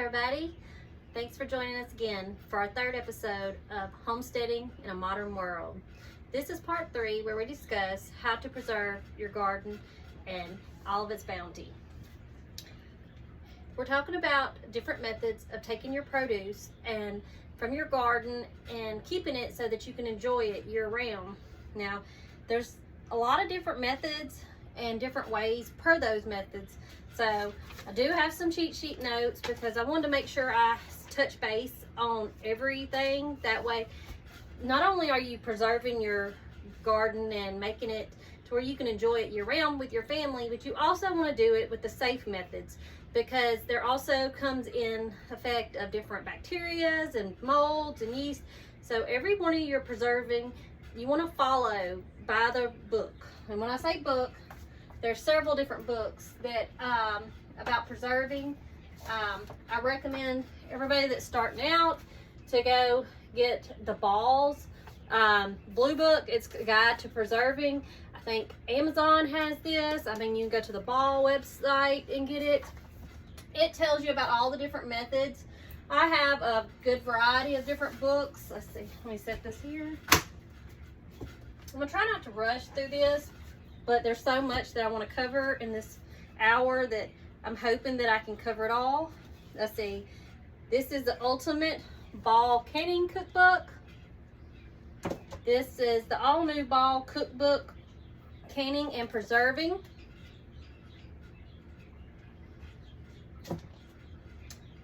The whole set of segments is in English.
everybody. Thanks for joining us again for our third episode of Homesteading in a Modern World. This is part 3 where we discuss how to preserve your garden and all of its bounty. We're talking about different methods of taking your produce and from your garden and keeping it so that you can enjoy it year round. Now, there's a lot of different methods and different ways per those methods. So I do have some cheat sheet notes because I wanted to make sure I touch base on everything. That way, not only are you preserving your garden and making it to where you can enjoy it year round with your family, but you also want to do it with the safe methods, because there also comes in effect of different bacterias and molds and yeast. So every one of you are preserving, you want to follow by the book. And when I say book, there's several different books that about preserving. I recommend everybody that's starting out to go get the Ball's Blue Book. It's a guide to preserving. I think Amazon has this. I mean, you can go to the Ball website and get it. It tells you about all the different methods. I have a good variety of different books. Let's see, let me set this here. I'm gonna try not to rush through this, but there's so much that I want to cover in this hour that I'm hoping that I can cover it all. Let's see. This is the Ultimate Ball Canning Cookbook. This is the all new Ball Cookbook, Canning and Preserving.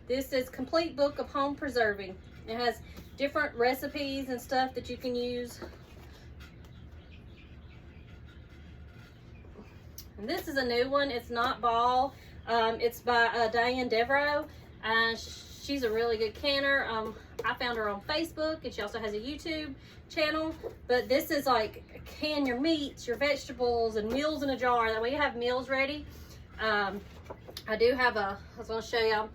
This is Complete Book of Home Preserving. It has different recipes and stuff that you can use. And this is a new one. It's not Ball. It's by Diane Devereaux. She's a really good canner. I found her on Facebook, and she also has a YouTube channel. But this is like can your meats, your vegetables, and meals in a jar. That way you have meals ready. I do have I was going to show you.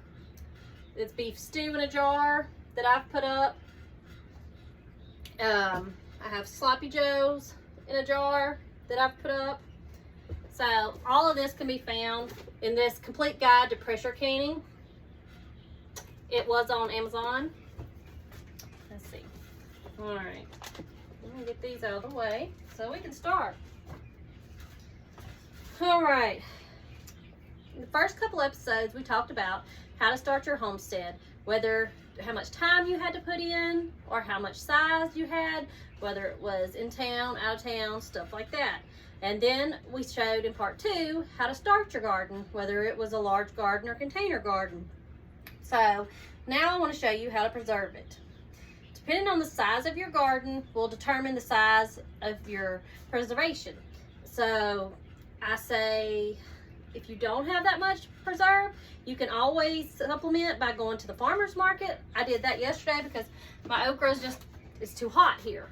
It's beef stew in a jar that I've put up. I have Sloppy Joes in a jar that I've put up. So all of this can be found in this Complete Guide to Pressure Canning. It was on Amazon. Let's see. All right, let me get these out of the way so we can start. All right. In the first couple episodes, we talked about how to start your homestead, how much time you had to put in, or how much size you had, whether it was in town, out of town, stuff like that. And then we showed in part 2 how to start your garden, whether it was a large garden or container garden. So now I want to show you how to preserve it. Depending on the size of your garden will determine the size of your preservation. So I say if you don't have that much preserved, you can always supplement by going to the farmer's market. I did that yesterday because my okra is too hot here.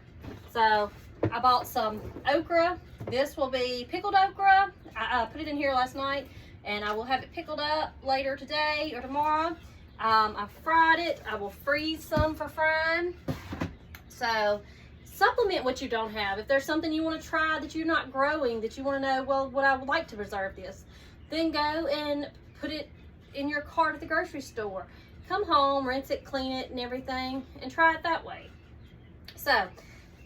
So I bought some okra. This will be pickled okra. I put it in here last night, and I will have it pickled up later today or tomorrow. I fried it. I will freeze some for frying. So supplement what you don't have. If there's something you want to try that you're not growing, that you want to know, well, what I would like to preserve this, then go and put it in your cart at the grocery store. Come home, rinse it, clean it, and everything, and try it that way. So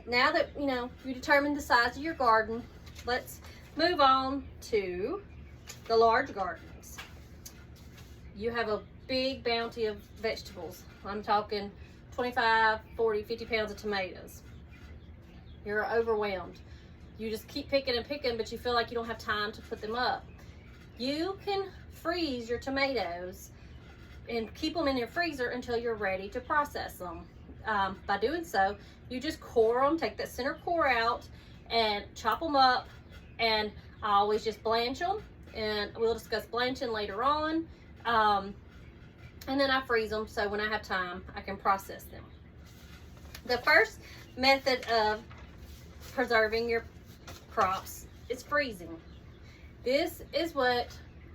now that you determined the size of your garden, let's move on to the large gardens. You have a big bounty of vegetables. I'm talking 25, 40, 50 pounds of tomatoes. You're overwhelmed. You just keep picking and picking, but you feel like you don't have time to put them up. You can freeze your tomatoes and keep them in your freezer until you're ready to process them. By doing so, you just core them, take that center core out and chop them up, and I always just blanch them, and we'll discuss blanching later on. And then I freeze them so when I have time I can process them. The first method of preserving your crops is freezing. This is what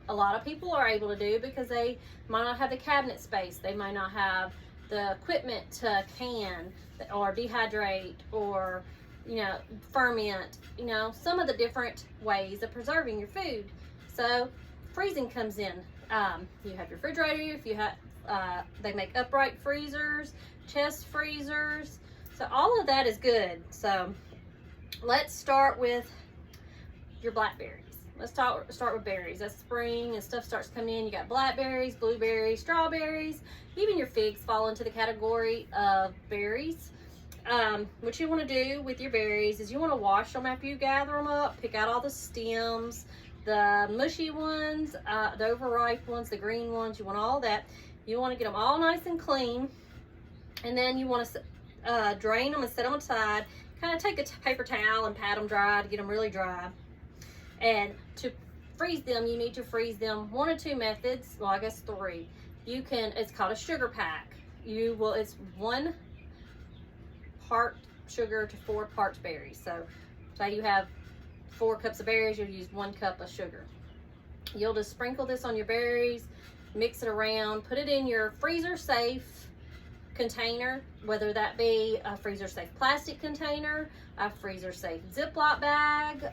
a lot of people are able to do because they might not have the cabinet space. They might not have the equipment to can or dehydrate or ferment, some of the different ways of preserving your food. So freezing comes in. You have your refrigerator. If you they make upright freezers, chest freezers. So all of that is good. So let's start with your blackberries. Let's start with berries. That's spring and stuff starts coming in. You got blackberries, blueberries, strawberries, even your figs fall into the category of berries. What you want to do with your berries is you want to wash them after you gather them up, pick out all the stems, the mushy ones, the overripe ones, the green ones. You want all that. You want to get them all nice and clean, and then you want to drain them and set them aside. Kind of take a paper towel and pat them dry to get them really dry. And to freeze them, you need to freeze them one or two methods. Well, I guess three. You can, it's called a sugar pack. It's 1 part sugar to 4 parts berries. So say you have 4 cups of berries, you'll use 1 cup of sugar. You'll just sprinkle this on your berries, mix it around, put it in your freezer safe container, whether that be a freezer safe plastic container, a freezer safe Ziploc bag.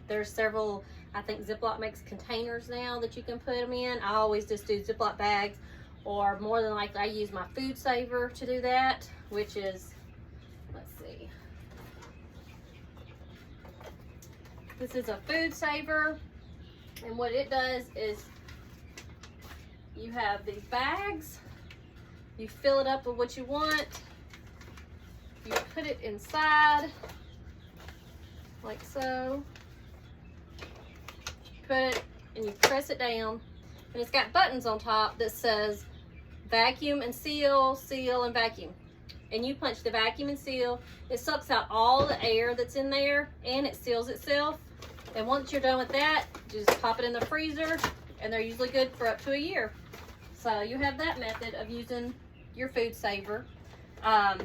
There's several, I think Ziploc makes containers now that you can put them in. I always just do Ziploc bags, or more than likely I use my Food Saver to do that, which is, let's see. This is a Food Saver, and what it does is you have these bags, you fill it up with what you want, you put it inside, like so. Put it and you press it down, and it's got buttons on top that says vacuum and seal, seal and vacuum. And you punch the vacuum and seal, it sucks out all the air that's in there and it seals itself. And once you're done with that, just pop it in the freezer, and they're usually good for up to a year. So you have that method of using your Food Saver. I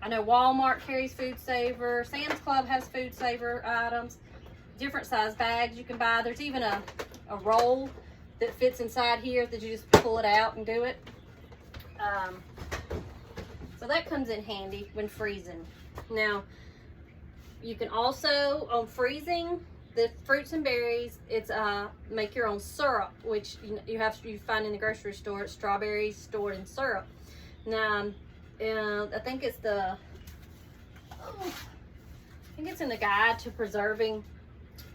know Walmart carries Food Saver, Sam's Club has Food Saver items. Different size bags you can buy. There's even a roll that fits inside here that you just pull it out and do it. So that comes in handy when freezing. Now, you can also, on freezing the fruits and berries, it's make your own syrup, which you find in the grocery store. It's strawberries stored in syrup. Now, I think it's in the guide to preserving.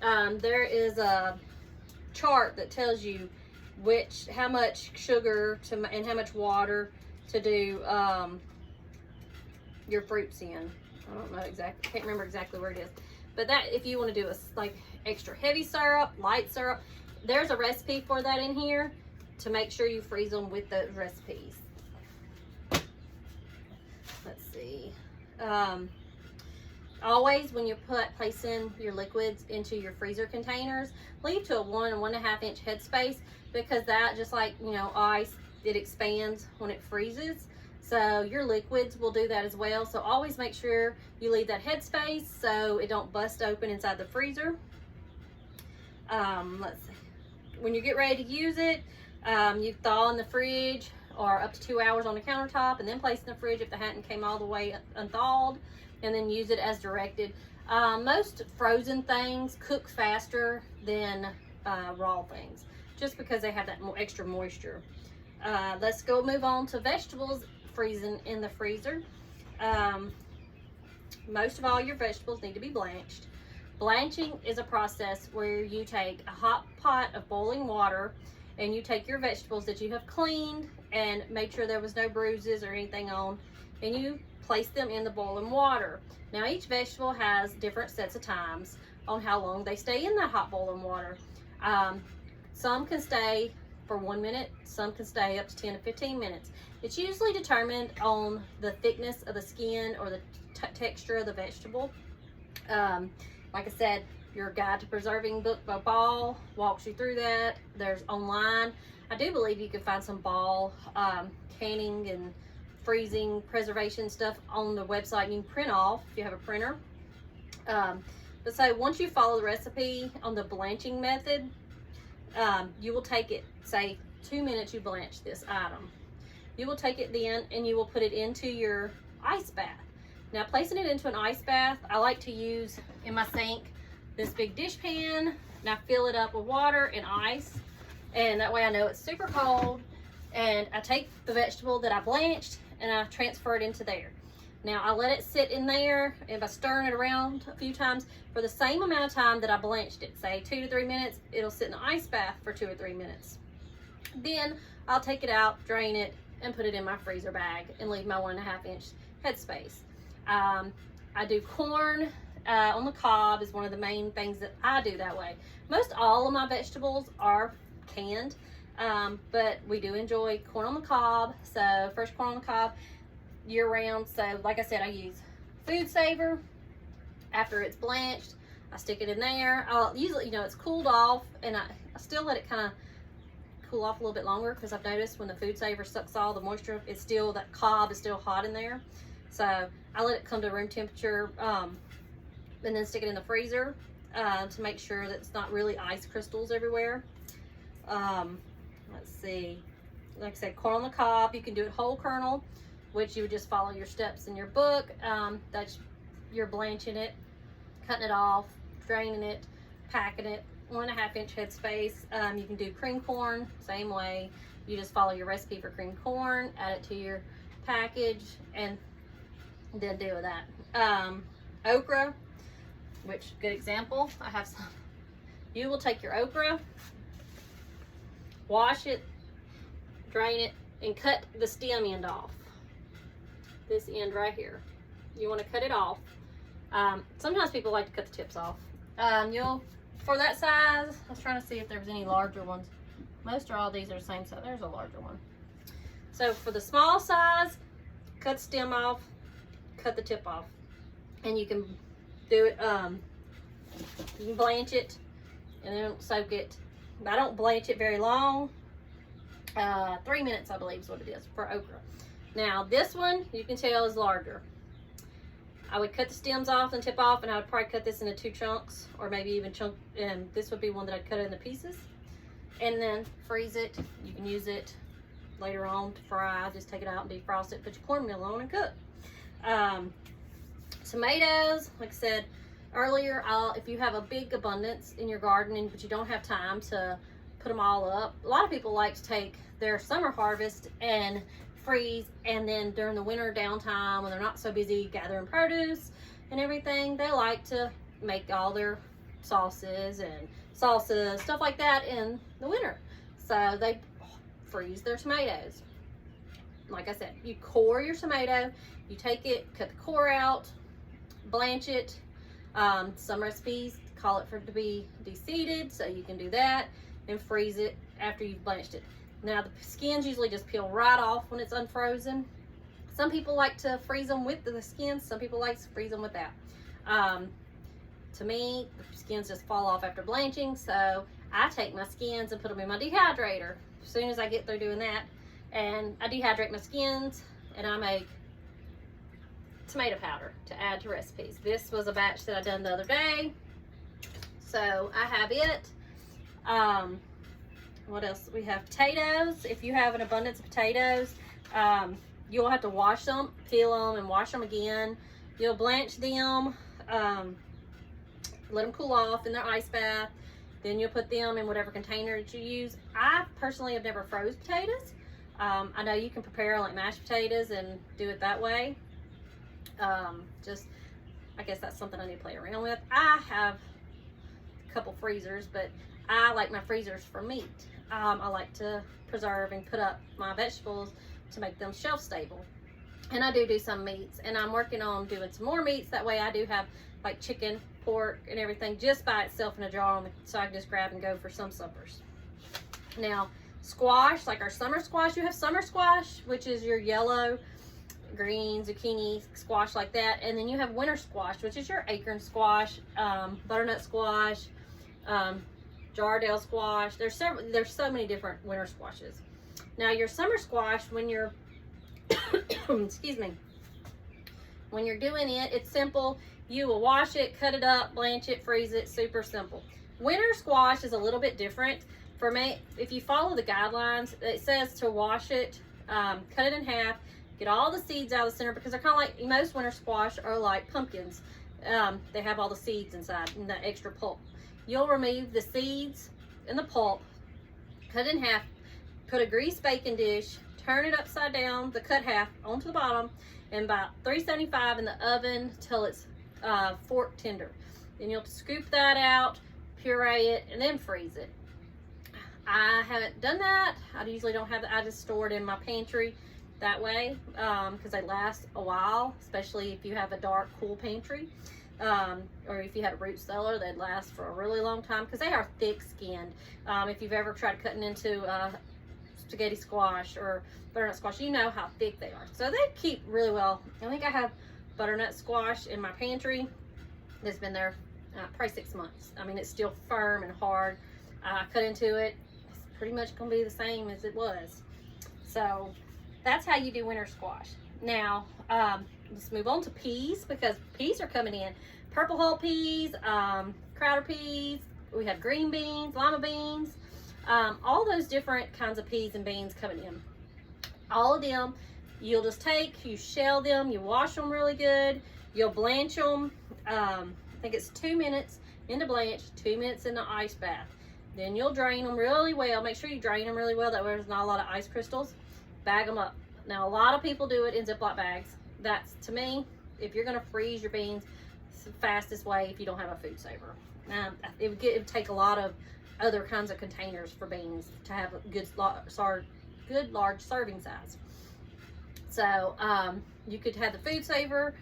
There is a chart that tells you how much sugar and how much water to do your fruits in. I don't know exactly, can't remember exactly where it is. But that, if you want to do like extra heavy syrup, light syrup, there's a recipe for that in here to make sure you freeze them with those recipes. Let's see. Always, when you're placing your liquids into your freezer containers, leave to a 1 and 1.5 inch headspace, because that, just like ice, it expands when it freezes. So your liquids will do that as well. So always make sure you leave that headspace so it don't bust open inside the freezer. Let's see. When you get ready to use it, you thaw in the fridge or up to 2 hours on the countertop, and then place in the fridge if the hadn't came all the way unthawed, and then use it as directed. Most frozen things cook faster than raw things, just because they have that extra moisture. Let's go move on to vegetables freezing in the freezer. Most of all your vegetables need to be blanched. Blanching is a process where you take a hot pot of boiling water, and you take your vegetables that you have cleaned and made sure there was no bruises or anything on, and you place them in the boiling water. Now, each vegetable has different sets of times on how long they stay in that hot boiling water. Some can stay for 1 minute, some can stay up to 10 to 15 minutes. It's usually determined on the thickness of the skin or the texture of the vegetable. Like I said, your Guide to Preserving book by Ball walks you through that. There's online, I do believe you can find some Ball canning and freezing preservation stuff on the website you can print off if you have a printer. But so once you follow the recipe on the blanching method, you will take it, say 2 minutes you blanch this item. You will take it then and you will put it into your ice bath. Now, placing it into an ice bath, I like to use in my sink this big dish pan, and I fill it up with water and ice, and that way I know it's super cold, And I take the vegetable that I blanched and I transfer it into there. Now I let it sit in there, and by stirring it around a few times for the same amount of time that I blanched it, say 2 to 3 minutes, it'll sit in the ice bath for 2 or 3 minutes. Then I'll take it out, drain it, and put it in my freezer bag and leave my 1.5 inch headspace. I do corn on the cob is one of the main things that I do that way. Most all of my vegetables are canned, but we do enjoy corn on the cob. So fresh corn on the cob year round. So like I said, I use Food Saver. After it's blanched, I stick it in there. I'll usually, it's cooled off, and I still let it kind of cool off a little bit longer, because I've noticed when the Food Saver sucks all the moisture, it's still, that cob is still hot in there. So I let it come to room temperature, and then stick it in the freezer to make sure that it's not really ice crystals everywhere. Let's see, like I said, corn on the cob, you can do it whole kernel, which you would just follow your steps in your book. That's, you're blanching it, cutting it off, draining it, packing it, 1.5 inch headspace. You can do cream corn, same way. You just follow your recipe for cream corn, add it to your package, and then deal with that. Okra, which, good example, I have some. You will take your okra, wash it, drain it, and cut the stem end off. This end right here, you want to cut it off. Sometimes people like to cut the tips off. For that size, I was trying to see if there was any larger ones. Most or all these are the same size. There's a larger one. So for the small size, cut the stem off, cut the tip off, and you can do it. You can blanch it and then soak it. I don't blanch it very long. 3 minutes, I believe, is what it is for okra. Now this one, you can tell, is larger. I would cut the stems off and tip off, and I would probably cut this into 2 chunks, or maybe even and this would be one that I'd cut into pieces, and then freeze it. You can use it later on to fry. Just take it out and defrost it, put your cornmeal on, and cook. Tomatoes, like I said earlier, if you have a big abundance in your garden, but you don't have time to put them all up, a lot of people like to take their summer harvest and freeze, and then during the winter downtime when they're not so busy gathering produce and everything, they like to make all their sauces and salsas, stuff like that, in the winter. So they freeze their tomatoes. Like I said, you core your tomato, you take it, cut the core out, blanch it. Some recipes call it for it to be de-seeded, so you can do that, and freeze it after you've blanched it. Now the skins usually just peel right off when it's unfrozen. Some people like to freeze them with the skins, some people like to freeze them without. To me, the skins just fall off after blanching, so I take my skins and put them in my dehydrator as soon as I get through doing that. And I dehydrate my skins, and I make tomato powder to add to recipes. This was a batch that I done the other day, so I have it. What else? We have potatoes. If you have an abundance of potatoes, you'll have to wash them, peel them, and wash them again. You'll blanch them, let them cool off in their ice bath. Then you'll put them in whatever container that you use. I personally have never froze potatoes. I know you can prepare like mashed potatoes and do it that way. I guess that's something I need to play around with. I have a couple freezers, but I like my freezers for meat. I like to preserve and put up my vegetables to make them shelf stable. And I do some meats, and I'm working on doing some more meats. That way I do have like chicken, pork, and everything just by itself in a jar, so I can just grab and go for some suppers. Now, squash, like our summer squash, you have summer squash, which is your yellow, green, zucchini squash like that. And then you have winter squash, which is your acorn squash, butternut squash, Jardel squash. There's so many different winter squashes. Now your summer squash, when you're excuse me, when you're doing it, it's simple. You will wash it, cut it up, blanch it, freeze it. Super simple. Winter squash is a little bit different. For me, if you follow the guidelines, it says to wash it, cut it in half, get all the seeds out of the center, because they're kind of like, most winter squash are like pumpkins. They have all the seeds inside and the extra pulp. You'll remove the seeds and the pulp, cut it in half, put a greased baking dish, turn it upside down, the cut half onto the bottom, and about 375 in the oven till it's fork tender. Then you'll scoop that out, puree it, and then freeze it. I haven't done that. I usually don't have that. I just store it in my pantry that way because they last a while, especially if you have a dark, cool pantry. Or if you had a root cellar, they'd last for a really long time because they are thick skinned. If you've ever tried cutting into spaghetti squash or butternut squash, you know how thick they are. So they keep really well. I think I have butternut squash in my pantry that's been there probably 6 months. I mean, it's still firm and hard. I cut into it. It's pretty much going to be the same as it was. So that's how you do winter squash. Now, let's move on to peas because peas are coming in. Purple hull peas, Crowder peas, we have green beans, lima beans, all those different kinds of peas and beans coming in. All of them, you'll just take, you shell them, you wash them really good, you'll blanch them. I think it's 2 minutes in the blanch, 2 minutes in the ice bath. Then you'll drain them really well. Make sure you drain them really well, that way there's not a lot of ice crystals. Bag them up. Now, a lot of people do it in Ziploc bags. That's, to me, if you're going to freeze your beans, it's the fastest way if you don't have a food saver. Now, it would take a lot of other kinds of containers for beans to have a good large serving size. So, you could have the food saver,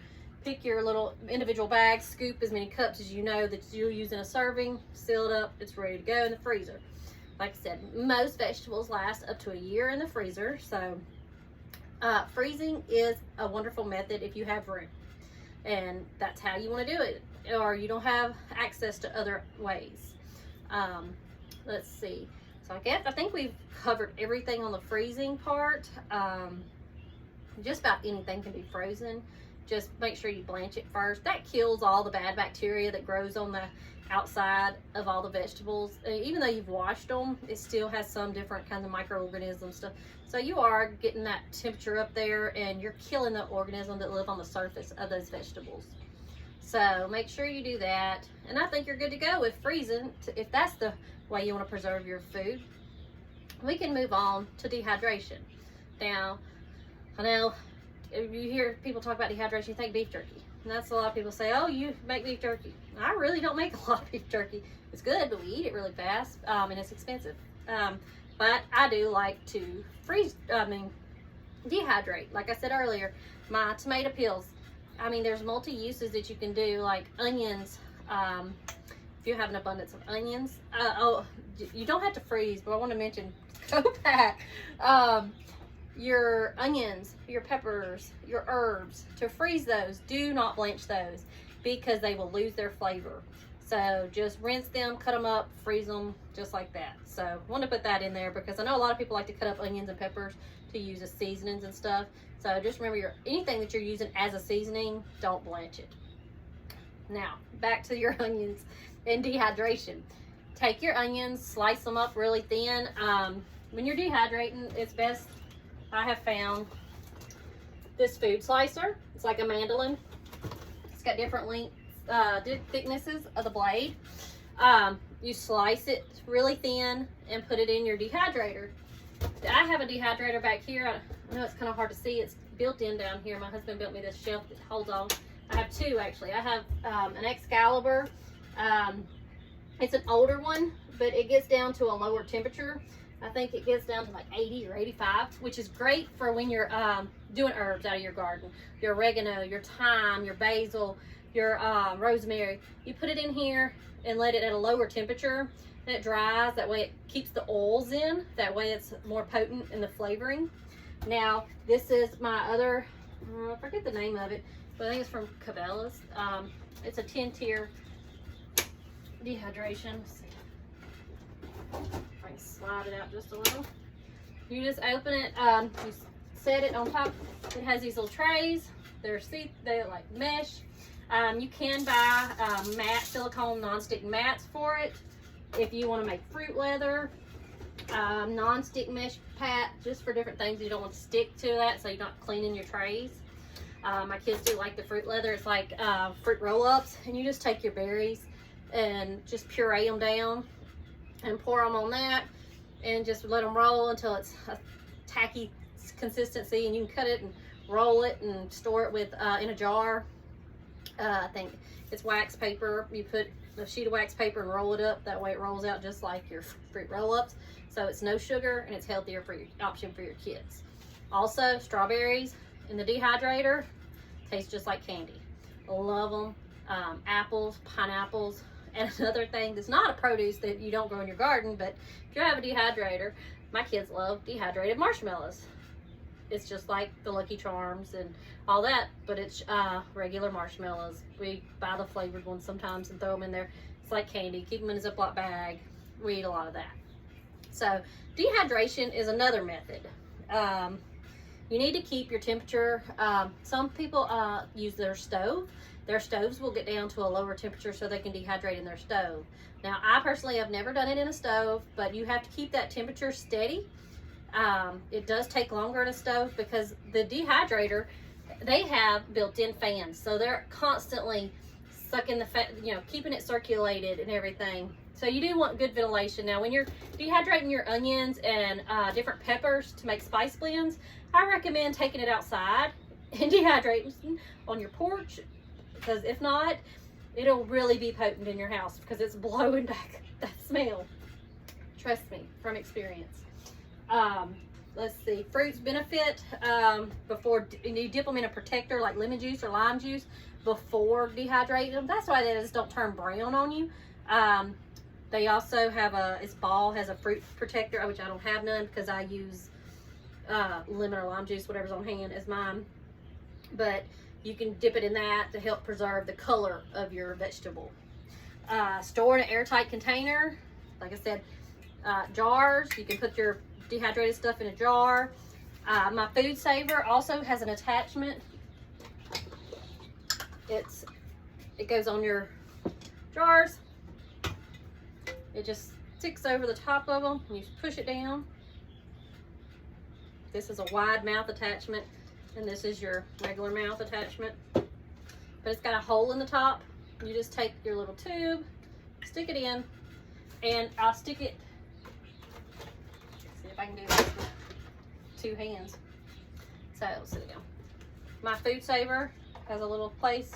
pick your little individual bags, scoop as many cups as you know that you'll use in a serving, seal it up, it's ready to go in the freezer. Like I said, most vegetables last up to a year in the freezer, so freezing is a wonderful method if you have room, and that's how you want to do it, or you don't have access to other ways. Let's see. So I think we've covered everything on the freezing part. Just about anything can be frozen. Just make sure you blanch it first. That kills all the bad bacteria that grows on the outside of all the vegetables. Even though you've washed them, it still has some different kinds of microorganisms stuff. So you are getting that temperature up there and you're killing the organisms that live on the surface of those vegetables. So make sure you do that. And I think you're good to go with freezing if that's the way you want to preserve your food. We can move on to dehydration. Now, I know you hear people talk about dehydration, you think beef jerky. And that's a lot of people say, oh, you make beef jerky. I really don't make a lot of beef jerky. It's good, but we eat it really fast, and it's expensive. But I do like to dehydrate. Like I said earlier, my tomato peels. I mean, there's multi-uses that you can do, like onions. If you have an abundance of onions. You don't have to freeze, but I want to mention, go back. Your onions, your peppers, your herbs, to freeze those, do not blanch those because they will lose their flavor. So just rinse them, cut them up, freeze them just like that. So I want to put that in there because I know a lot of people like to cut up onions and peppers to use as seasonings and stuff. So just remember, anything that you're using as a seasoning, don't blanch it. Now, back to your onions and dehydration. Take your onions, slice them up really thin. When you're dehydrating, it's best, I have found this food slicer. It's like a mandolin. It's got different lengths, thicknesses of the blade. You slice it really thin and put it in your dehydrator. I have a dehydrator back here. I know it's kind of hard to see. It's built in down here. My husband built me this shelf that holds on. I have two actually. I have an Excalibur. It's an older one, but it gets down to a lower temperature. I think it gets down to like 80 or 85, which is great for when you're doing herbs out of your garden. Your oregano, your thyme, your basil, your rosemary. You put it in here and let it at a lower temperature. And it dries. That way it keeps the oils in. That way it's more potent in the flavoring. Now, this is my other, I forget the name of it, but I think it's from Cabela's. It's a 10-tier dehydration. Let's see. If I can slide it out just a little. You just open it, you set it on top. It has these little trays. They're like mesh. You can buy matte silicone nonstick mats for it if you want to make fruit leather. Non-stick mesh pat, just for different things you don't want to stick to that, so you're not cleaning your trays. My kids do like the fruit leather. It's like fruit roll-ups, and you just take your berries and just puree them down and pour them on that. and just let them roll until it's a tacky consistency, and you can cut it and roll it and store it with in a jar. I think it's wax paper. You put a sheet of wax paper and roll it up. That way it rolls out just like your fruit roll-ups. So it's no sugar and it's healthier for your option for your kids. Also, strawberries in the dehydrator taste just like candy. Love them. Apples, pineapples, and another thing that's not a produce that you don't grow in your garden, but if you have a dehydrator, my kids love dehydrated marshmallows. It's just like the Lucky Charms and all that, but it's regular marshmallows. We buy the flavored ones sometimes and throw them in there. It's like candy. Keep them in a Ziploc bag. We eat a lot of that. So dehydration is another method. You need to keep your temperature. Some people use their stove. Their stoves will get down to a lower temperature so they can dehydrate in their stove. Now, I personally have never done it in a stove, but you have to keep that temperature steady. It does take longer in a stove because the dehydrator, they have built-in fans, so they're constantly sucking the fat, keeping it circulated and everything. So you do want good ventilation. Now, when you're dehydrating your onions and different peppers to make spice blends, I recommend taking it outside and dehydrating on your porch, because if not, it'll really be potent in your house because it's blowing back that smell. Trust me, from experience. Let's see, fruits benefit before you dip them in a protector like lemon juice or lime juice before dehydrating them. That's why they just don't turn brown on you. They also have its ball has a fruit protector, which I don't have none because I use lemon or lime juice, whatever's on hand, as mine. But you can dip it in that to help preserve the color of your vegetable. Store in an airtight container. Like I said, jars. You can put your dehydrated stuff in a jar. My food saver also has an attachment. It goes on your jars. It just sticks over the top of them and you push it down. This is a wide mouth attachment, and this is your regular mouth attachment. But it's got a hole in the top. You just take your little tube, stick it in, and I'll stick it. See if I can do this with 2 hands. So let's sit it down. My food saver has a little place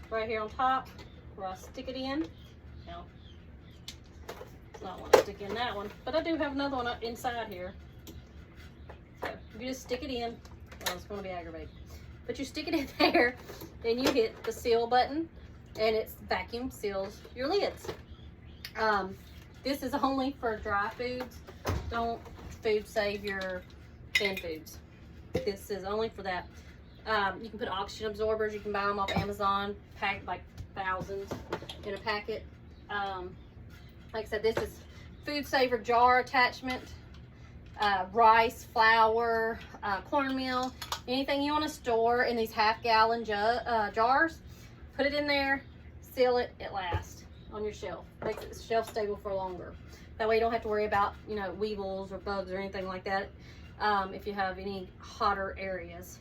right here on top where I stick it in. Now, it's not want to stick in that one, but I do have another one inside here. So you just stick it in. Well, it's going to be aggravating, but you stick it in there, and you hit the seal button, and it vacuum seals your lids. This is only for dry foods. Don't food save your canned foods. This is only for that. You can put oxygen absorbers. You can buy them off Amazon, packed like thousands in a packet. Like I said, this is food saver jar attachment. Rice, flour, cornmeal, anything you want to store in these half-gallon jars, put it in there, seal it, it lasts on your shelf. Makes it shelf stable for longer. That way you don't have to worry about, weevils or bugs or anything like that if you have any hotter areas.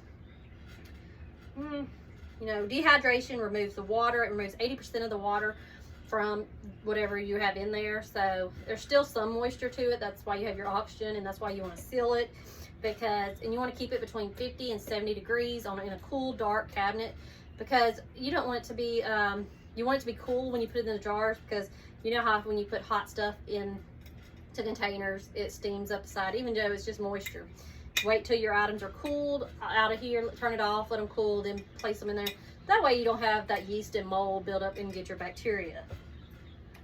Dehydration removes the water. It removes 80% of the water from whatever you have in there. So there's still some moisture to it. That's why you have your oxygen, and that's why you want to seal it, and you want to keep it between 50 and 70 degrees in a cool, dark cabinet, because you don't want it to be, you want it to be cool when you put it in the jars, because you know how when you put hot stuff in to containers, it steams up the side, even though it's just moisture. Wait till your items are cooled out of here, turn it off, let them cool, then place them in there. That way you don't have that yeast and mold build up and get your bacteria.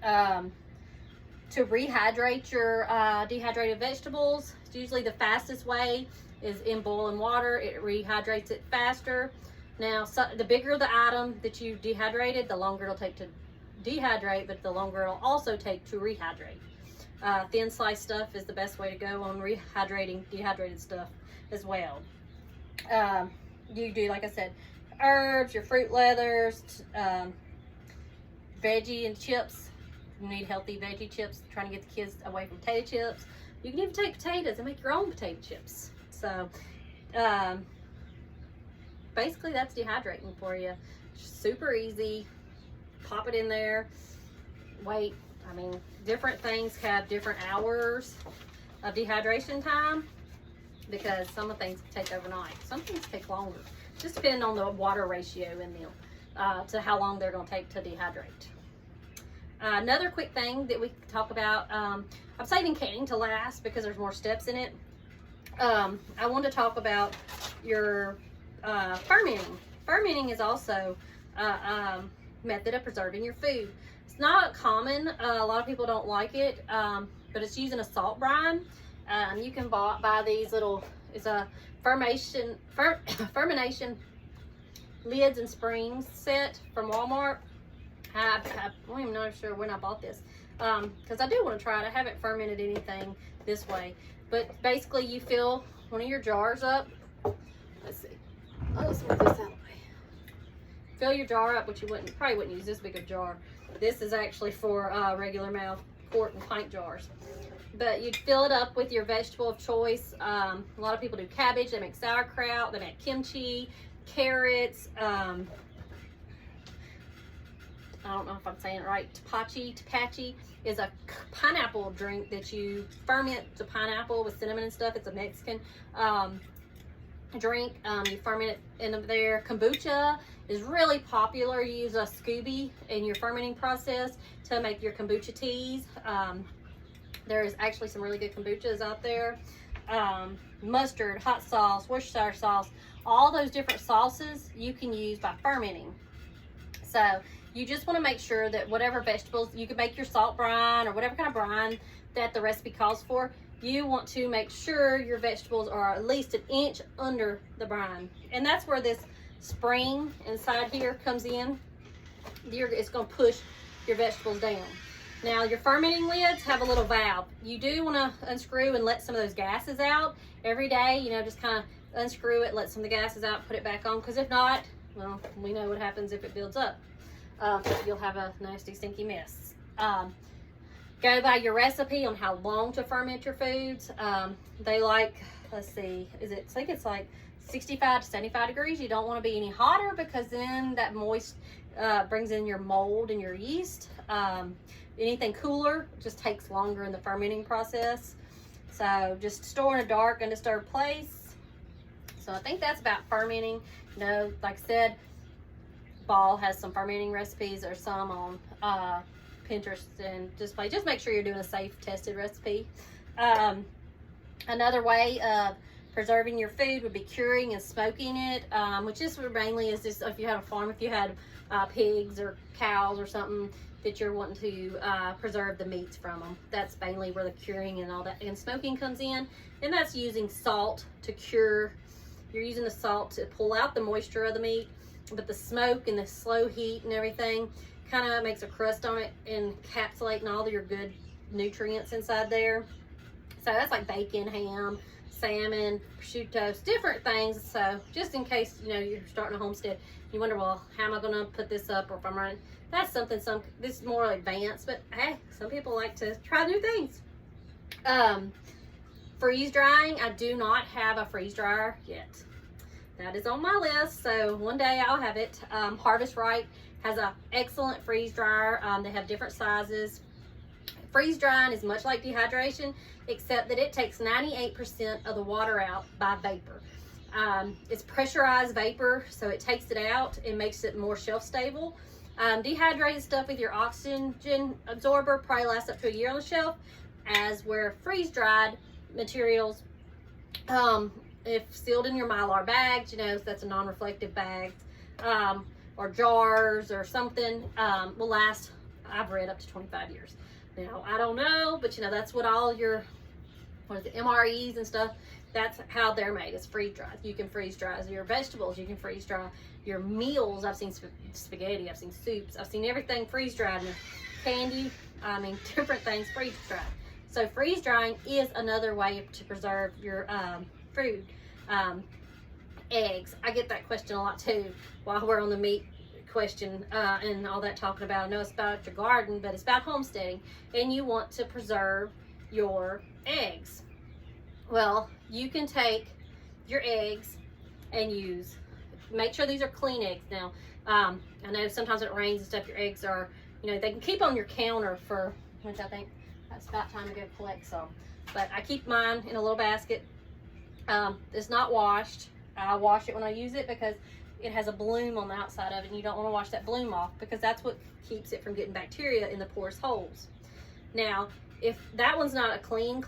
To rehydrate your dehydrated vegetables, it's usually the fastest way is in boiling water. It rehydrates it faster. Now, the bigger the item that you dehydrated, the longer it'll take to dehydrate, but the longer it'll also take to rehydrate. Thin sliced stuff is the best way to go on rehydrating dehydrated stuff as well. You do, like I said, herbs, your fruit leathers, veggie and chips. You need healthy veggie chips, trying to get the kids away from potato chips. You can even take potatoes and make your own potato chips. So basically that's dehydrating for you. Super easy. Pop it in there. Wait. Different things have different hours. of dehydration time, because some of the things take overnight. Some things take longer. Just depending on the water ratio in them to how long they're going to take to dehydrate. Another quick thing that we can talk about, I'm saving canning to last because there's more steps in it. I want to talk about your fermenting. Fermenting is also a method of preserving your food. It's not common. A lot of people don't like it, but it's using a salt brine. You can buy these little, it's a fermentation lids and springs set from Walmart. I don't even know sure when I bought this, because I do want to try it. I haven't fermented anything this way, but basically you fill one of your jars up. Let's see. Let's move this out of the way. Fill your jar up, which you probably wouldn't use this big of a jar. This is actually for regular mouth quart and pint jars. But you'd fill it up with your vegetable of choice. A lot of people do cabbage. They make sauerkraut. They make kimchi, carrots. I don't know if I'm saying it right. Tapachi is a pineapple drink that you ferment the pineapple with cinnamon and stuff. It's a Mexican drink. You ferment it in there. Kombucha is really popular. You use a SCOBY in your fermenting process to make your kombucha teas. There's actually some really good kombuchas out there. Mustard, hot sauce, Worcestershire sauce, all those different sauces you can use by fermenting. So you just want to make sure that whatever vegetables, you can make your salt brine or whatever kind of brine that the recipe calls for. You want to make sure your vegetables are at least an inch under the brine. And that's where this spring inside here comes in. It's going to push your vegetables down. Now your fermenting lids have a little valve. You do want to unscrew and let some of those gases out every day. You know, just kind of unscrew it, let some of the gases out, put it back on. Because if not, well, we know what happens if it builds up. You'll have a nasty, stinky mess. Go by your recipe on how long to ferment your foods. They like, let's see, I think it's like 65 to 75 degrees. You don't want to be any hotter because then that moist brings in your mold and your yeast. Anything cooler just takes longer in the fermenting process. So just store in a dark, undisturbed place. So I think that's about fermenting. You know, like I said, Ball has some fermenting recipes or some on Pinterest and Display. Just make sure you're doing a safe, tested recipe. Another way of preserving your food would be curing and smoking it, which is mainly is just if you had a farm, if you had pigs or cows or something that you're wanting to preserve the meats from them. That's mainly where the curing and all that and smoking comes in. And that's using salt to cure. You're using the salt to pull out the moisture of the meat, but the smoke and the slow heat and everything kind of makes a crust on it, encapsulating all of your good nutrients inside there. So that's like bacon, ham, salmon, prosciutto, different things. So just in case, you know, you're starting a homestead, you wonder, well, how am I going to put this up, or if I'm running? That's something, this is more advanced, but hey, some people like to try new things. Freeze drying, I do not have a freeze dryer yet. That is on my list, so one day I'll have it. Harvest Right has an excellent freeze dryer. They have different sizes. Freeze drying is much like dehydration, except that it takes 98% of the water out by vapor. It's pressurized vapor, so it takes it out and makes it more shelf stable. Dehydrated stuff with your oxygen absorber probably lasts up to a year on the shelf, as where freeze-dried materials, if sealed in your Mylar bags, you know, so that's a non-reflective bag, or jars or something, will last, I've read, up to 25 years. Now, I don't know, but you know, that's what all your, MREs and stuff, that's how they're made. It's freeze dried. You can freeze dry your vegetables. You can freeze dry your meals. I've seen spaghetti. I've seen soups. I've seen everything freeze dried. Candy. I mean, different things freeze dried. So freeze drying is another way to preserve your food. Eggs. I get that question a lot too. While we're on the meat question and all that talking about, I know it's about your garden, but it's about homesteading, and you want to preserve your eggs. Well, you can take your eggs and make sure these are clean eggs. Now, I know sometimes it rains and stuff, your eggs are, you know, they can keep on your counter for, which I think that's about time to go collect some. but I keep mine in a little basket. It's not washed. I wash it when I use it because it has a bloom on the outside of it, and you don't want to wash that bloom off because that's what keeps it from getting bacteria in the porous holes. Now, if that one's not a clean,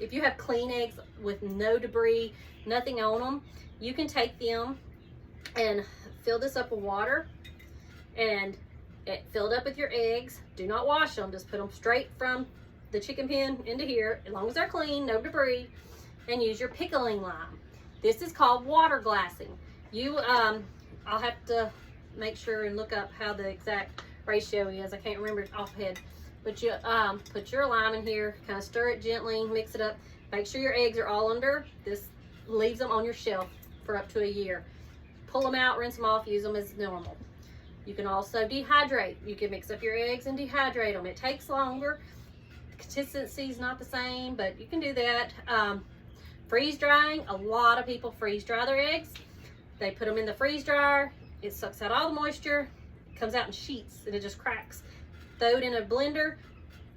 if you have clean eggs with no debris, nothing on them, you can take them and fill this up with water and fill it up with your eggs. Do not wash them, just put them straight from the chicken pen into here, as long as they're clean, no debris, and use your pickling lime. This is called water glassing. I'll have to make sure and look up how the exact ratio is. I can't remember it offhand. But you put your lime in here, kind of stir it gently, mix it up. Make sure your eggs are all under. This leaves them on your shelf for up to a year. Pull them out, rinse them off, use them as normal. You can also dehydrate. You can mix up your eggs and dehydrate them. It takes longer. The consistency is not the same, but you can do that. Freeze drying. A lot of people freeze dry their eggs. They put them in the freeze dryer. It sucks out all the moisture. It comes out in sheets and it just cracks. Throw it in a blender,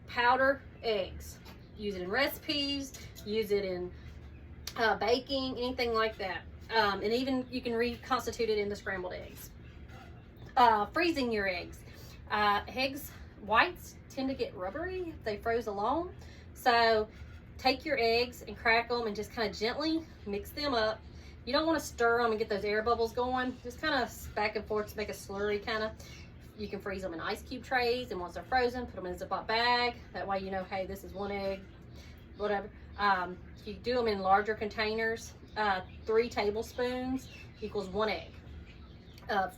powder eggs. Use it in recipes, use it in baking, anything like that. And even you can reconstitute it into scrambled eggs. Freezing your eggs. Eggs whites tend to get rubbery if they froze alone. So take your eggs and crack them and just kind of gently mix them up. You don't want to stir them and get those air bubbles going. Just kind of back and forth to make a slurry kind of. You can freeze them in ice cube trays, and once they're frozen, put them in a Ziploc bag. That way you know, hey, this is one egg, whatever. You do them in larger containers. 3 tablespoons equals 1 egg of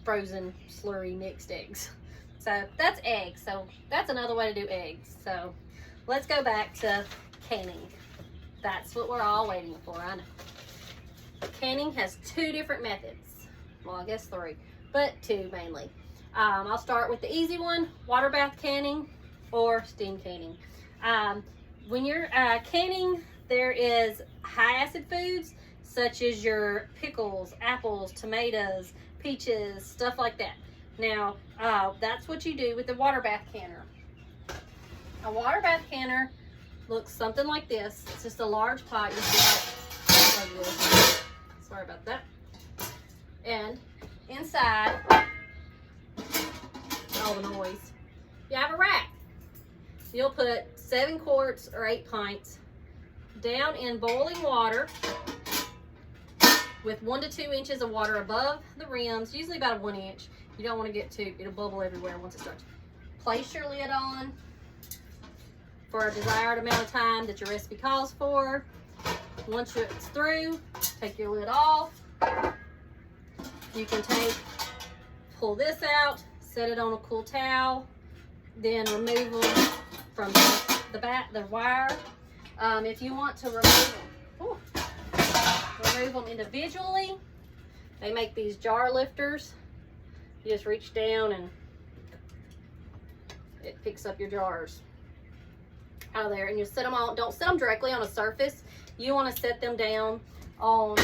frozen slurry mixed eggs. So that's eggs. So that's another way to do eggs. So let's go back to canning. That's what we're all waiting for, I know. Canning has 2 different methods. Well, I guess 3, but 2 mainly. I'll start with the easy one, water bath canning or steam canning. When you're canning, there is high acid foods such as your pickles, apples, tomatoes, peaches, stuff like that. Now, that's what you do with the water bath canner. A water bath canner looks something like this. It's just a large pot. You see how, sorry about that. And inside, all the noise, you have a rack. You'll put 7 quarts or 8 pints down in boiling water with 1 to 2 inches of water above the rims, usually about 1 inch. You don't want to get too, it'll bubble everywhere once it starts. Place your lid on for a desired amount of time that your recipe calls for. Once it's through, take your lid off. You can pull this out, set it on a cool towel, then remove them from the wire. If you want to remove them individually, they make these jar lifters. You just reach down and it picks up your jars out of there, and you set them on. Don't set them directly on a surface. You want to set them down on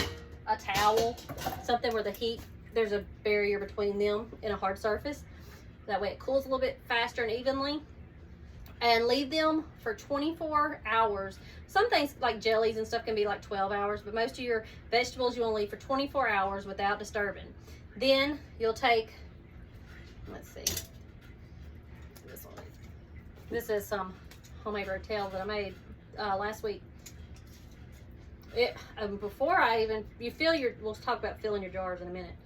a towel, something where the heat, there's a barrier between them and a hard surface. That way it cools a little bit faster and evenly. And leave them for 24 hours. Some things like jellies and stuff can be like 12 hours, but most of your vegetables you want to leave for 24 hours without disturbing. Then you'll take, let's see, this one. This is some homemade rotel that I made last week. Before I even, we'll talk about filling your jars in a minute,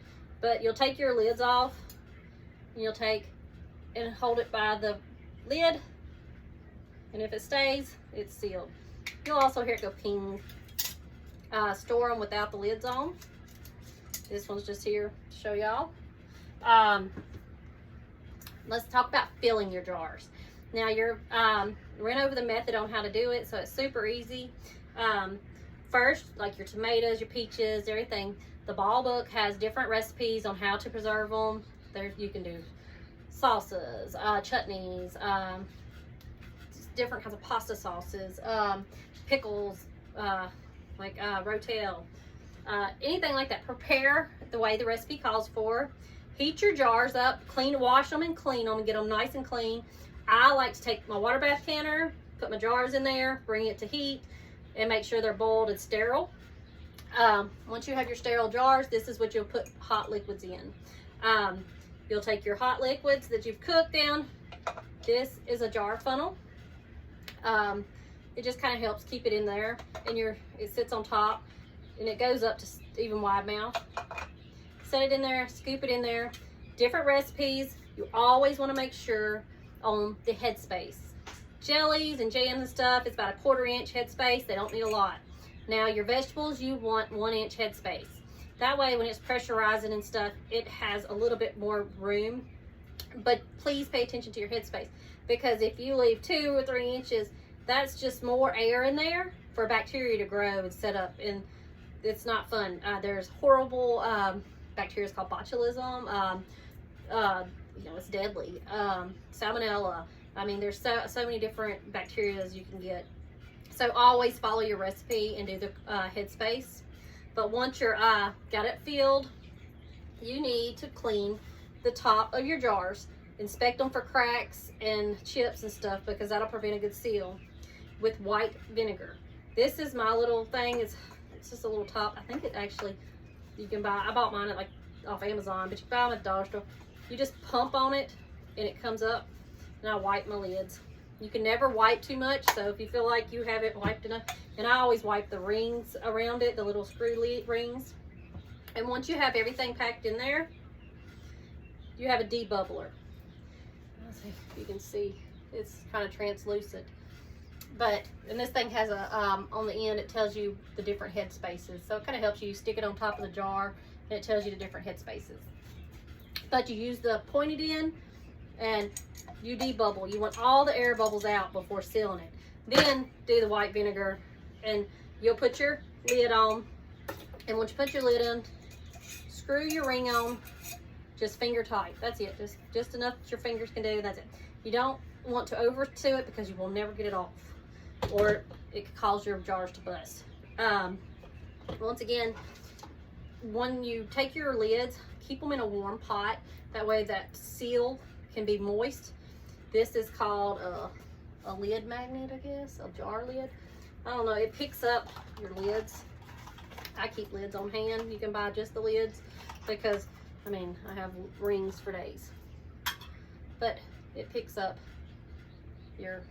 but you'll take your lids off, and you'll take and hold it by the lid, and if it stays, it's sealed. You'll also hear it go ping. Store them without the lids on. This one's just here to show y'all. Let's talk about filling your jars. Now you're ran over the method on how to do it, so it's super easy. First, like your tomatoes, your peaches, everything, the Ball Book has different recipes on how to preserve them. You can do salsas, chutneys, different kinds of pasta sauces, pickles, like rotel, anything like that. Prepare the way the recipe calls for. Heat your jars up, wash them and clean them and get them nice and clean. I like to take my water bath canner, put my jars in there, bring it to heat, and make sure they're boiled and sterile. Once you have your sterile jars, this is what you'll put hot liquids in. You'll take your hot liquids that you've cooked down. This is a jar funnel. It just kind of helps keep it in there, and it sits on top, and it goes up to even wide mouth. Set it in there, scoop it in there. Different recipes, you always want to make sure on the headspace. Jellies and jams and stuff, it's about a 1/4 inch headspace. They don't need a lot. Now your vegetables, you want 1 inch headspace. That way when it's pressurizing and stuff, it has a little bit more room. But please pay attention to your headspace, because if you leave 2 or 3 inches, that's just more air in there for bacteria to grow and set up, and it's not fun. There's horrible bacteria called botulism. You know, it's deadly. Salmonella. I mean, there's so many different bacteria you can get. So always follow your recipe and do the headspace. But once you're got it filled, you need to clean the top of your jars. Inspect them for cracks and chips and stuff, because that'll prevent a good seal, with white vinegar. This is my little thing. It's just a little top. I think it actually, you can buy, I bought mine at off Amazon, but you buy them at the dollar store. You just pump on it and it comes up, and I wipe my lids. You can never wipe too much, so if you feel like you haven't wiped enough, and I always wipe the rings around it, the little screw lid rings. And once you have everything packed in there, you have a debubbler. Let's see if you can see, it's kind of translucent. And this thing has a, on the end, it tells you the different head spaces. So it kind of helps you stick it on top of the jar, and it tells you the different head spaces. But you use the pointed end, and you debubble. You want all the air bubbles out before sealing it. Then do the white vinegar, and you'll put your lid on. And once you put your lid in, screw your ring on, just finger tight. That's it, just enough that your fingers can do, that's it. You don't want to overdo it, because you will never get it off, or it could cause your jars to bust. Once again, when you take your lids, keep them in a warm pot. That way that seal can be moist. This is called a lid magnet, I guess, a jar lid. I don't know, it picks up your lids. I keep lids on hand. You can buy just the lids, because, I mean, I have rings for days. But it picks up your,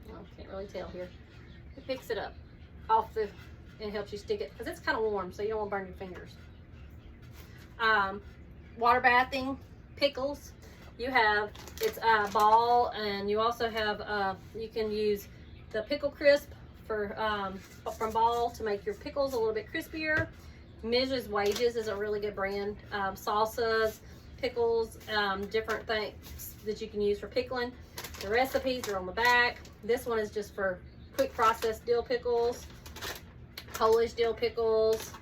well, can't really tell here. It picks it up off and helps you stick it, because it's kind of warm, so you don't want to burn your fingers. Water bathing pickles. You have, it's ball, and you also have, you can use the pickle crisp from Ball to make your pickles a little bit crispier. Mrs. Wages is a really good brand. Salsas, pickles, different things that you can use for pickling. The recipes are on the back. This one is just for quick process dill pickles, Polish dill pickles.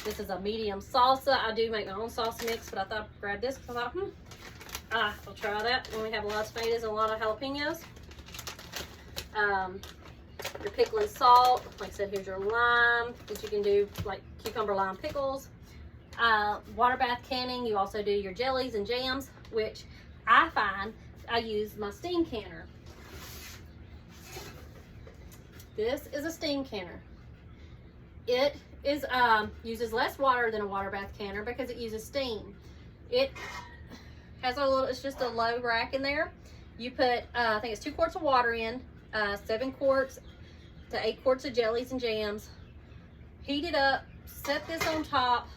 This is a medium salsa. I do make my own salsa mix, but I thought I'd grab this because I thought, I'll try that when we have a lot of tomatoes and a lot of jalapenos. Your pickling salt, like I said, here's your lime that you can do like cucumber lime pickles. Water bath canning, you also do your jellies and jams, which I find I use my steam canner. This is a steam canner. It is uses less water than a water bath canner because it uses steam. It has a little, it's just a low rack in there. You put, I think it's 2 quarts of water in, 7 quarts to 8 quarts of jellies and jams. Heat it up, set this on top.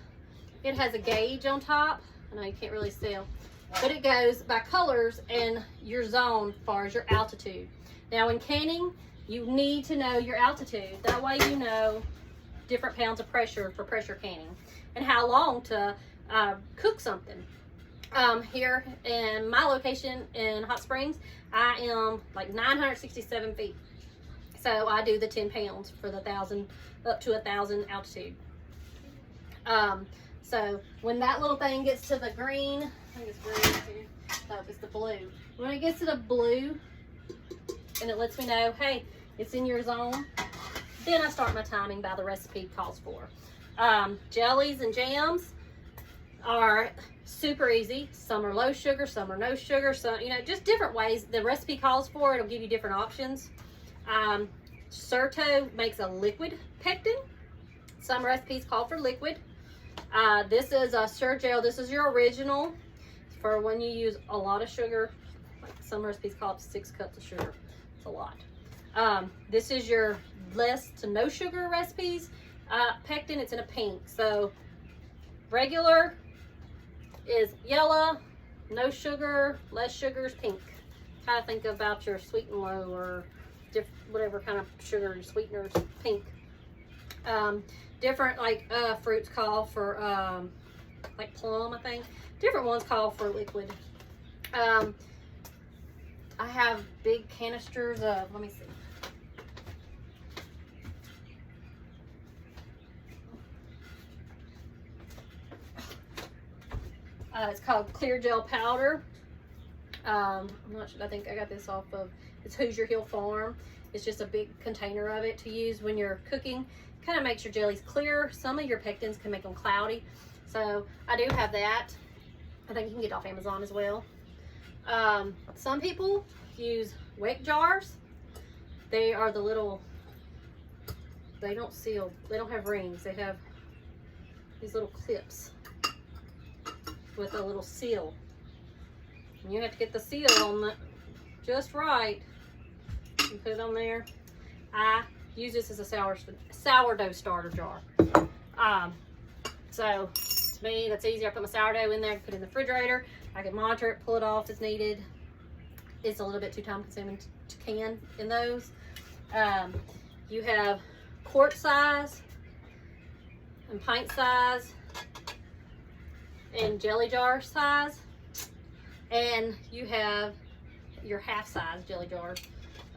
It has a gauge on top. I know you can't really see, but it goes by colors and your zone as far as your altitude. Now in canning, you need to know your altitude. That way you know different pounds of pressure for pressure canning and how long to cook something. Here in my location in Hot Springs, I am like 967 feet. So I do the 10 pounds for the 1,000, up to 1,000 altitude. So when that little thing gets to the green, I think it's green here. Oh, it's the blue. When it gets to the blue and it lets me know, hey, it's in your zone, then I start my timing by the recipe calls for. Jellies and jams, are super easy. Some are low sugar, some are no sugar, some, you know, just different ways the recipe calls for. It'll give you different options. Certo makes a liquid pectin. Some recipes call for liquid. This is a Sur-Gel. This is your original for when you use a lot of sugar. Like some recipes call it 6 cups of sugar. It's a lot. This is your less to no sugar recipes. Pectin, it's in a pink. So regular is yellow, no sugar, less sugar is pink. Kind of think about your sweet and low or whatever kind of sugar sweeteners, pink. Different like fruits call for like plum, I think. Different ones call for liquid. I have big canisters of, let me see. It's called Clear Gel Powder. I'm not sure, I think I got this off of, it's Hoosier Hill Farm. It's just a big container of it to use when you're cooking. Kind of makes your jellies clear. Some of your pectins can make them cloudy. So I do have that. I think you can get it off Amazon as well. Some people use WEC jars. They are the little, they don't seal, they don't have rings. They have these little clips with a little seal. And you have to get the seal on the just right. You put it on there. I use this as a sourdough starter jar. So to me, that's easy. I put my sourdough in there, put it in the refrigerator. I can monitor it, pull it off as needed. It's a little bit too time consuming to can in those. You have quart size and pint size and jelly jar size, and you have your half size jelly jars.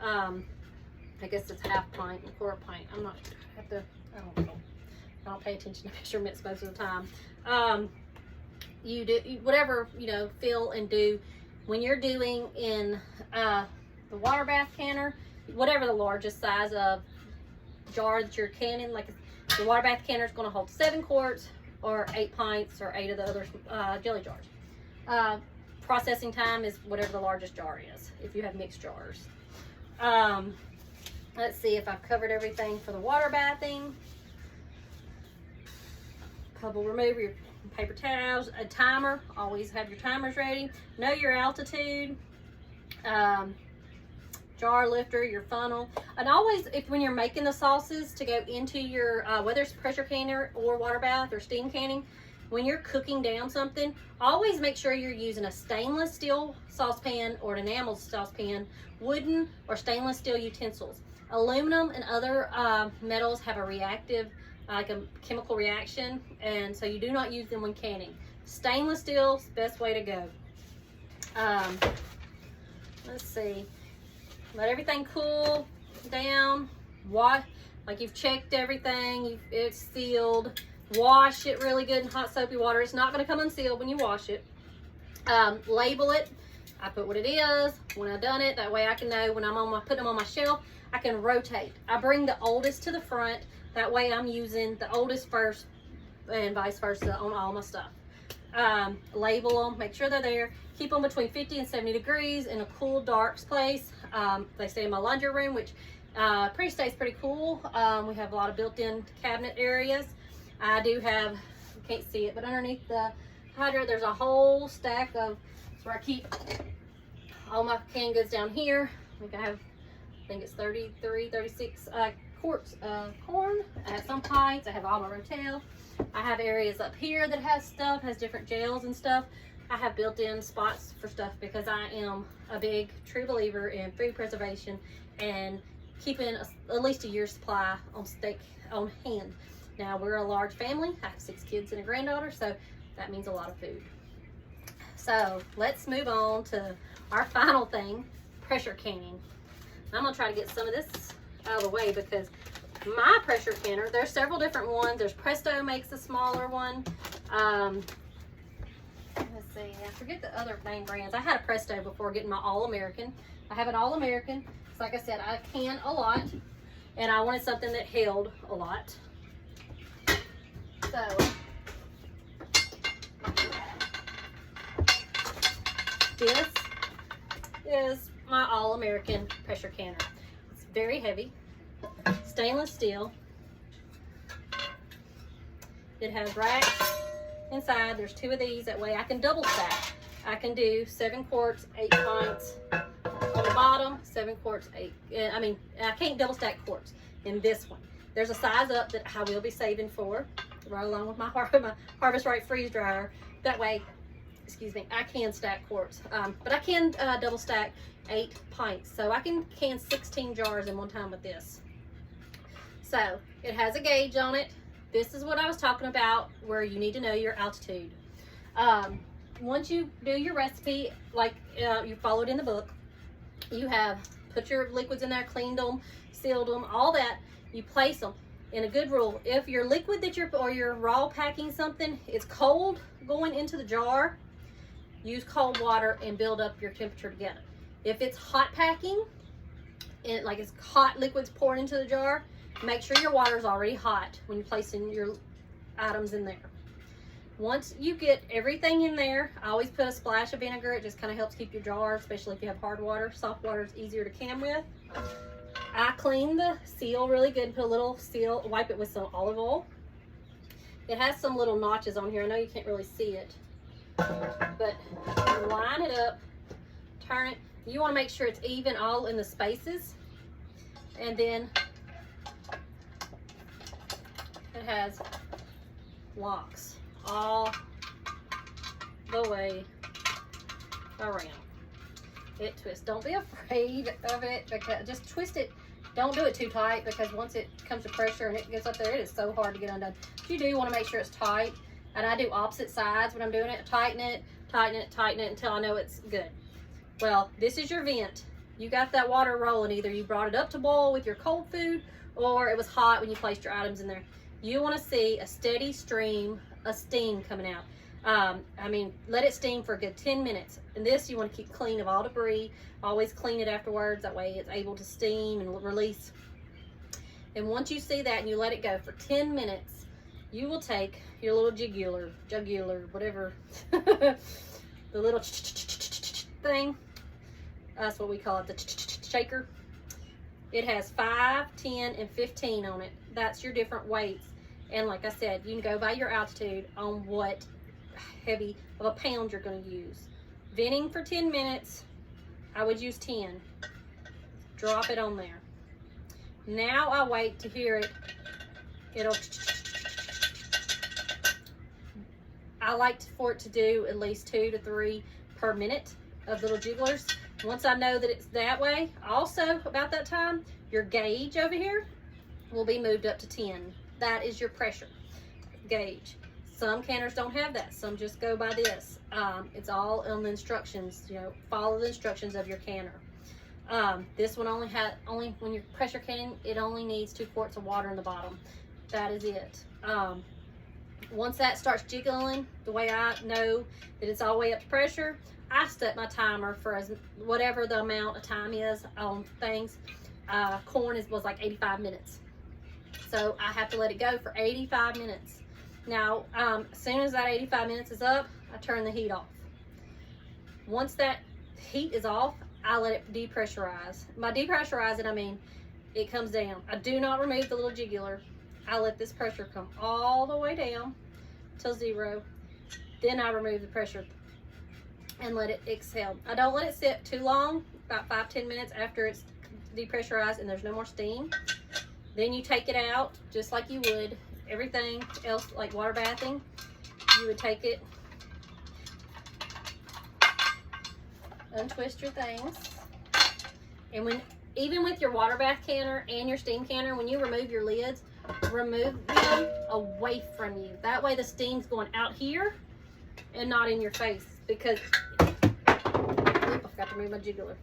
I guess it's half pint and quarter pint. I'm not sure. I don't know. I don't pay attention to measurements most of the time. You do whatever, you know, fill and do. When you're doing in the water bath canner, whatever the largest size of jar that you're canning, like the water bath canner is going to hold 7 quarts or 8 pints or 8 of the other jelly jars. Processing time is whatever the largest jar is, if you have mixed jars. Let's see if I've covered everything for the water bathing. Couple, remove your paper towels. A timer, always have your timers ready. Know your altitude. Jar lifter, your funnel. And always, when you're making the sauces to go into your, whether it's pressure canner or water bath or steam canning, when you're cooking down something, always make sure you're using a stainless steel saucepan or an enamel saucepan, wooden or stainless steel utensils. Aluminum and other metals have a reactive, like a chemical reaction, and so you do not use them when canning. Stainless steel is the best way to go. Let's see. Let everything cool down. Like you've checked everything, it's sealed. Wash it really good in hot soapy water. It's not going to come unsealed when you wash it. Label it. I put what it is when I've done it. That way I can know when I'm putting them on my shelf. I can rotate. I bring the oldest to the front. That way I'm using the oldest first and vice versa on all my stuff. Label them. Make sure they're there. Keep them between 50 and 70 degrees in a cool, dark place. They stay in my laundry room, which stays pretty cool. We have a lot of built-in cabinet areas. I do have, you can't see it, but underneath the hydrant, there's a whole stack of, that's where I keep all my canned goods down here. I think it's 33, 36 quarts of corn. I have some pints. I have all my Rotel. I have areas up here that has stuff, has different gels and stuff. I have built-in spots for stuff because I am a big true believer in food preservation and keeping at least a year's supply on hand. Now, we're a large family. I have 6 kids and a granddaughter, so that means a lot of food. So let's move on to our final thing, pressure canning. I'm gonna try to get some of this out of the way because my pressure canner, there's several different ones. There's Presto makes a smaller one. Let's see, I forget the other main brands. I had a Presto before getting my All-American. I have an All-American. So like I said, I can a lot and I wanted something that held a lot. So my This is my All-American pressure canner. It's very heavy, stainless steel. It has racks inside. There's 2 of these. That way I can double stack. I can do 7 quarts, 8 pints on the bottom, 7 quarts, 8. I mean, I can't double stack quarts in this one. There's a size up that I will be saving for, right along with my Harvest Right freeze dryer. That way, excuse me, I can stack quarts. But I can double stack 8 pints. So I can 16 jars in one time with this. So it has a gauge on it. This is what I was talking about, where you need to know your altitude. Once you do your recipe, like you followed in the book, you have put your liquids in there, cleaned them, sealed them, all that. You place them. In a good rule, if your liquid that you're raw packing something, it's cold going into the jar, use cold water and build up your temperature together. If it's hot packing, and like it's hot liquids poured into the jar, make sure your water is already hot when you're placing your items in there. Once you get everything in there, I always put a splash of vinegar. It just kind of helps keep your jar, especially if you have hard water. Soft water is easier to can with. I clean the seal really good, put a little seal, wipe it with some olive oil. It has some little notches on here. I know you can't really see it, but line it up, turn it. You want to make sure it's even all in the spaces, and then it has locks all the way around. It twists. Don't be afraid of it, because just twist it. Don't do it too tight, because once it comes to pressure and it gets up there, it is so hard to get undone. But you do want to make sure it's tight. And I do opposite sides when I'm doing it. Tighten it, tighten it, tighten it until I know it's good. Well, this is your vent. You got that water rolling. Either you brought it up to boil with your cold food, or it was hot when you placed your items in there. You want to see a steady stream of steam coming out. I mean, let it steam for a good 10 minutes. And this, you want to keep clean of all debris. Always clean it afterwards. That way it's able to steam and release. And once you see that and you let it go for 10 minutes, you will take your little jugular, whatever, the little thing. That's what we call it, the shaker. It has 5, 10, and 15 on it. That's your different weights. And like I said, you can go by your altitude on what heavy of a pound you're going to use. Venting for 10 minutes, I would use 10. Drop it on there. Now I wait to hear it. I like for it to do at least 2 to 3 per minute of little jigglers. Once I know that it's that way, also about that time, your gauge over here will be moved up to 10. That is your pressure gauge. Some canners don't have that. Some just go by this. It's all on the instructions. You know, follow the instructions of your canner. This one only when you're pressure canning, it only needs 2 quarts of water in the bottom. That is it. Once that starts jiggling, the way I know that it's all the way up to pressure, I set my timer for whatever the amount of time is on things. Corn was like 85 minutes. So I have to let it go for 85 minutes. Now, as soon as that 85 minutes is up, I turn the heat off. Once that heat is off, I let it depressurize. By depressurizing, I mean it comes down. I do not remove the little jugular. I let this pressure come all the way down till 0. Then I remove the pressure and let it exhale. I don't let it sit too long, about 5-10 minutes after it's depressurized and there's no more steam. Then you take it out just like you would everything else, like water bathing. You would take it, untwist your things, and even with your water bath canner and your steam canner, when you remove your lids, remove them away from you. That way the steam's going out here and not in your face, because I forgot to move my jugular.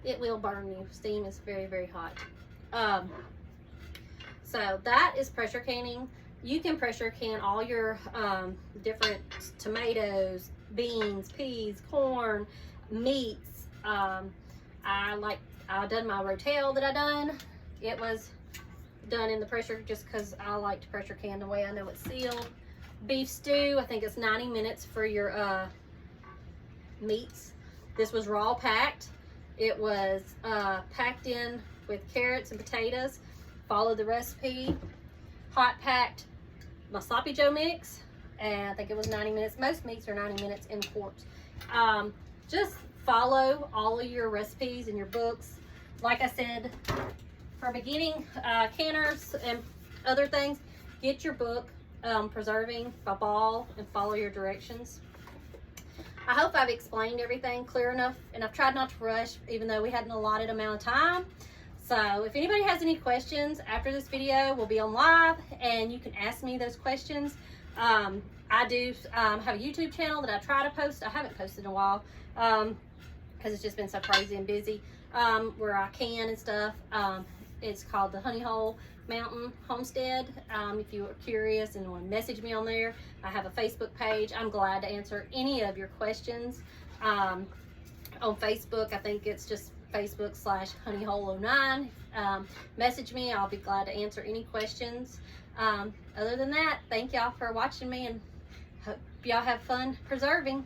It will burn you. Steam is very, very hot. So that is pressure canning. You can pressure can all your different tomatoes, beans, peas, corn, meats. I done my rotel that I done. It was done in the pressure just because I like to pressure can the way I know it's sealed. beef stew. I think it's 90 minutes for your meats. This was raw packed. It was packed in with carrots and potatoes. Follow the recipe. Hot packed my sloppy joe mix, and I think it was 90 minutes. Most meats are 90 minutes in quarts. Just follow all of your recipes in your books. Like I said, for beginning canners and other things, get your book, Preserving by Ball, and follow your directions. I hope I've explained everything clear enough, and I've tried not to rush, even though we had an allotted amount of time. So if anybody has any questions after this video, we'll be on live, and you can ask me those questions. I do have a YouTube channel that I try to post. I haven't posted in a while because it's just been so crazy and busy, where I can and stuff. It's called the Honey Hole Mountain Homestead. If you are curious and want to message me on there, I have a Facebook page. I'm glad to answer any of your questions. On Facebook, I think it's just Facebook/honeyhole09. Message me. I'll be glad to answer any questions. Other than that, thank y'all for watching me, and hope y'all have fun preserving.